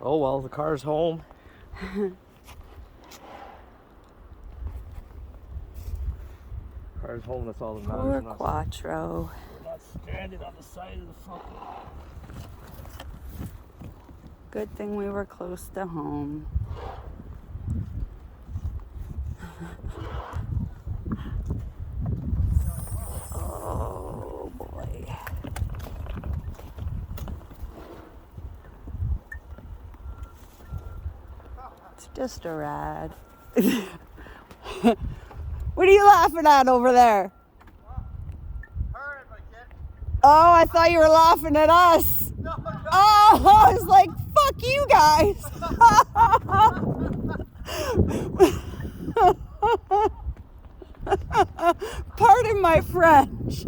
Oh well, the car's home. Car's home, that's all that Poor matters. Quattro. We're not stranded on the side of the fucking... Good thing we were close to home. Oh boy. It's just a ride. What are you laughing at over there? Oh, I thought you were laughing at us. No, no. Oh, I was like, fuck you guys. Pardon my French.